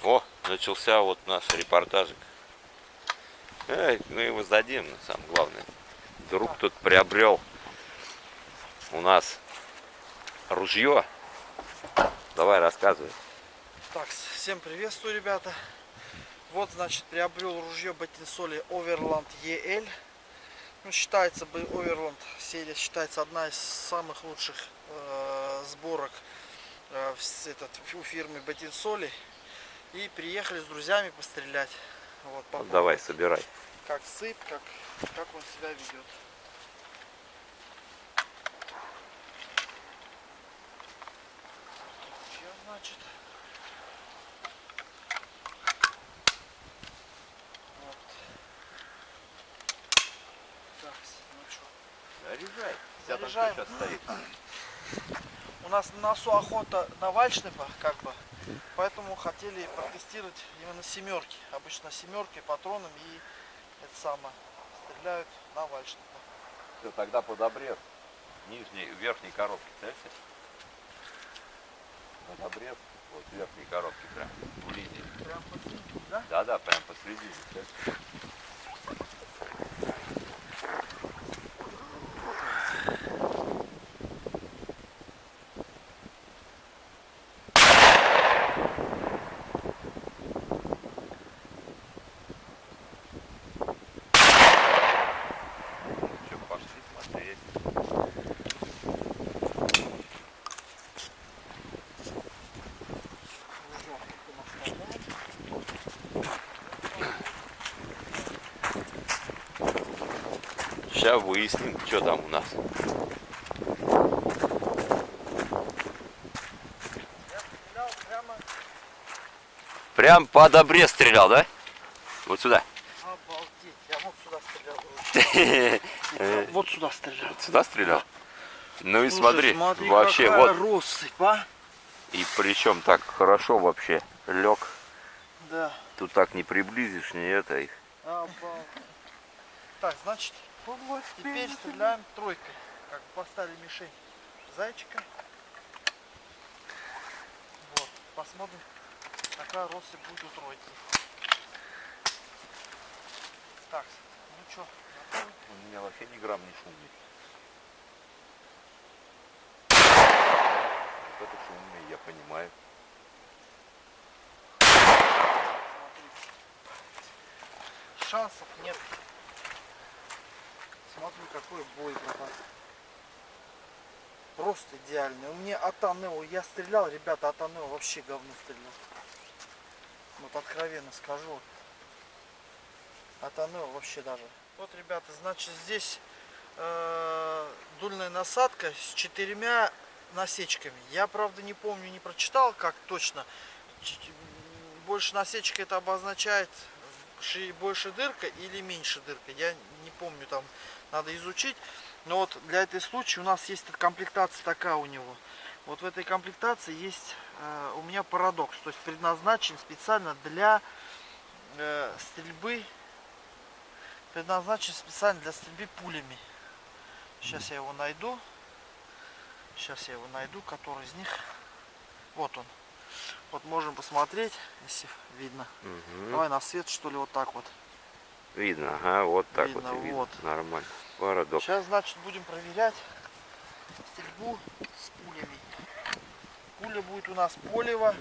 О, начался вот наш репортажик. Мы его сдадим, на самое главное. Вдруг тут приобрел у нас ружье. Давай, рассказывай. Так, всем приветствую, ребята. Вот, значит, приобрел ружье Battinsoli Overland EL. Ну, считается, Overland серия считается одна из самых лучших сборок у фирмы Battinsoli. И приехали с друзьями пострелять. Вот, Давай, собирай. как сыпь, как он себя ведет. Что значит? Вот. Так, ну что? Заряжай. Заряжаем. Сейчас стоит. У нас на носу охота на вальшнепа, как бы, поэтому хотели протестировать именно семерки. Обычно семерки патроном и это самое стреляют на вальшнепа. Все, тогда под обрез верхней коробки целься. Под обрез, вот верхней коробки прям в линии. Прям посередине, да? Да, прям посередине целься. Сейчас выясним, что там у нас. Я стрелял Прям под обрез стрелял, да? Вот сюда. Обалдеть, я вот сюда стрелял. Вот сюда стрелял. Сюда стрелял? Ну и Слушай, смотри, вообще какая вот. россыпь, а? И причем так хорошо вообще лег. Да. Тут так не приблизишь, не это их. Обалдеть. Так, значит, теперь стреляем тройкой. Как поставили мишень зайчика. Вот, посмотрим, какая россыпь будет у тройки. Так, ну что, готовы? У меня вообще ни грамм не шумит. Вот это шумный, я понимаю. Смотрите. Шансов нет. Смотри, какой бой, братан. Просто идеальный. У меня Атанео, я стрелял, ребята, Атанео вообще говно стрелял. Вот откровенно скажу. Атанео вообще даже. Вот, ребята, значит, здесь дульная насадка с 4 насечками. Я, правда, не помню, не прочитал, как точно. Больше насечка это обозначает больше дырка или меньше дырка. Я не помню, там надо изучить. Но вот для этой случая у нас есть комплектация такая у него. Вот в этой комплектации есть у меня парадокс. То есть предназначен специально для стрельбы. Предназначен специально для стрельбы пулями. Сейчас я его найду. Который из них. Вот он. Вот можем посмотреть, если видно. Угу. Давай на свет, что ли, вот так вот. Видно, ага, вот так Видно, вот и видно. вот. Нормально. Парадокс. Сейчас, значит, будем проверять стрельбу с пулями. Пуля будет у нас Полева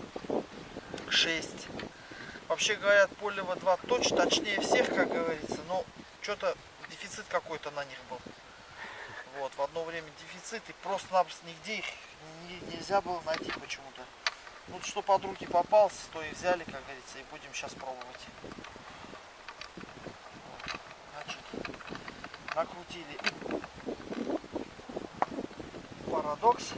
6. Вообще говорят, Полева 2 точнее всех, как говорится, но что-то дефицит какой-то на них был. Вот, в одно время дефицит, и просто-напросто нигде их нельзя было найти почему-то. Ну, что под руки попался, то и взяли, как говорится, и будем сейчас пробовать. Вот. Значит, накрутили парадокс.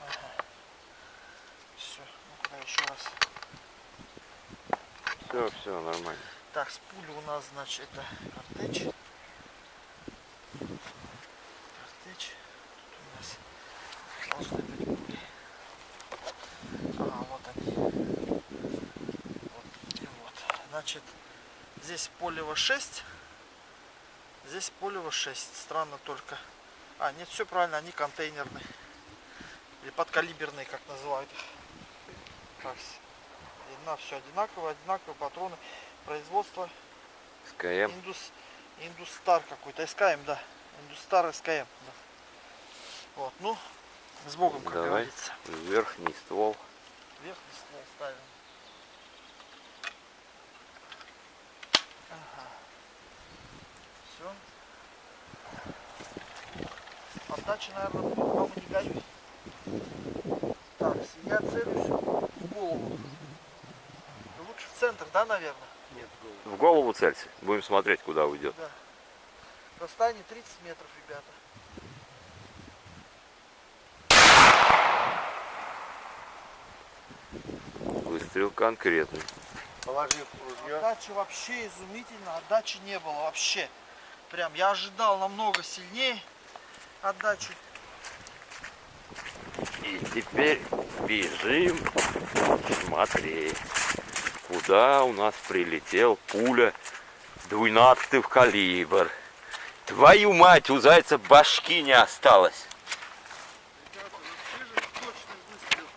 Ага. Все, ну-ка еще раз. Все, нормально. Так, с пули у нас, значит, это картечь. Тут у нас должны быть пули. Вот они. Вот. Значит, здесь Полева 6. Здесь Полева 6. Странно только. А, нет, все правильно, они контейнерные. Или подкалиберные, как называют их. Так, видно, все одинаково, одинаковые патроны. Производство СКМ. Индустар какой-то. СКМ, да. Индустар СКМ. Да. Вот, ну, с Богом, как Давай. говорится. Верхний ствол. Верхний ствол ставим. Ага. Все. Отдача, наверное, будет, по-моему, не горит. Так, я целюсь в голову. Лучше в центр, да, наверное? Нет, в голову целься. Будем смотреть, куда уйдет. Да. Расстояние 30 метров, ребята. Выстрел конкретный. Положив ружье. Отдача вообще изумительно, отдачи не было вообще. Прям я ожидал намного сильнее отдачи. И теперь бежим смотреть, куда у нас прилетел пуля 12 калибр. Твою мать, у зайца башки не осталось. Ребята, вообще же точный выстрел.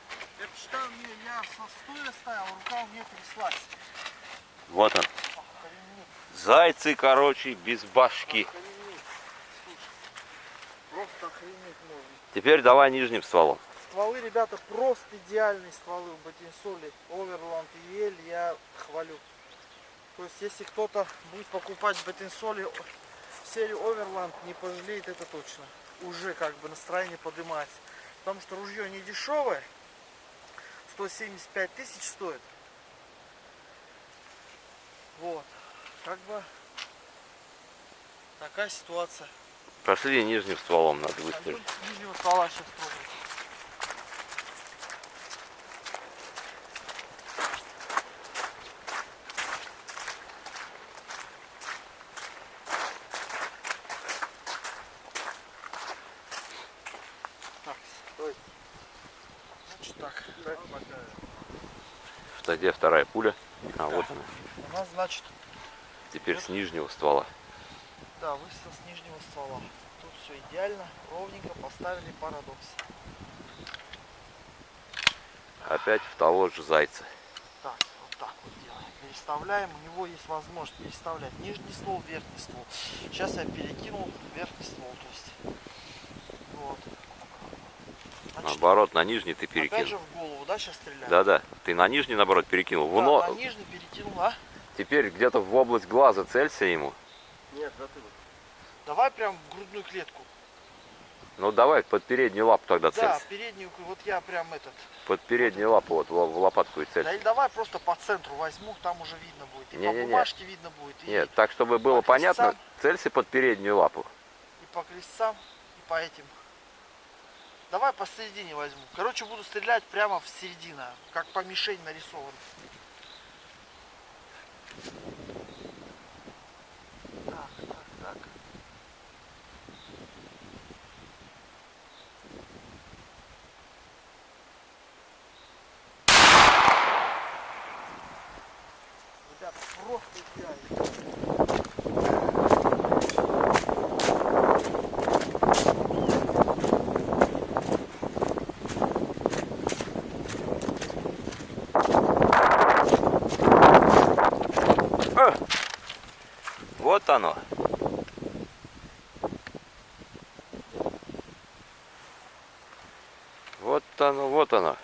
Это что мне, я со стоя стоял, рука у меня тряслась. Вот он. Охренеть, Зайцы, короче, без башки. охренеть. Слушай, просто охренеть можно. Теперь давай нижним стволом. Стволы, ребята, просто идеальные стволы у Ботинсоли. Оверланд и Ель я хвалю. То есть, если кто-то будет покупать Ботинсоли серию Оверланд, не пожалеет, это точно. Уже как бы настроение поднимается. Потому что ружье не дешевое. 175 тысяч стоит. Вот. Как бы такая ситуация. Пошли нижним стволом, надо Пойдем выстрелить. с нижнего ствола сейчас пробуем. Так, Стой. значит так. Где вторая пуля? А, вот она. У нас, значит, Теперь с нижнего ствола. да, выстрел с нижнего ствола. Тут все идеально, ровненько поставили парадокс. Опять в того же зайца. Так, вот так вот делаем. Переставляем, у него есть возможность переставлять нижний ствол, верхний ствол. Сейчас я перекинул верхний ствол, то есть. Вот. Значит, Наоборот, на нижний ты опять же перекинул. в голову, да, сейчас стреляю? Да-да, ты на нижний, наоборот, перекинул. Да, Но на нижний перекинул, а? теперь где-то в область глаза целься ему. Нет, затылок. Давай прям в грудную клетку. Ну давай под переднюю лапу тогда Да, целься. переднюю, вот я прям этот. Под переднюю лапу, вот в лопатку и Да целься. или давай просто по центру возьму, там уже видно будет. И по Не-не-не. бумажке видно будет. И, Нет, так чтобы было по понятно, крестцам. целься под переднюю лапу. и по крестцам, и по этим. Давай посередине возьму. Короче, буду стрелять прямо в середину, как по мишени нарисовано. Так, так, так. Ребята, просто идеально. Вот оно. Вот оно, вот оно.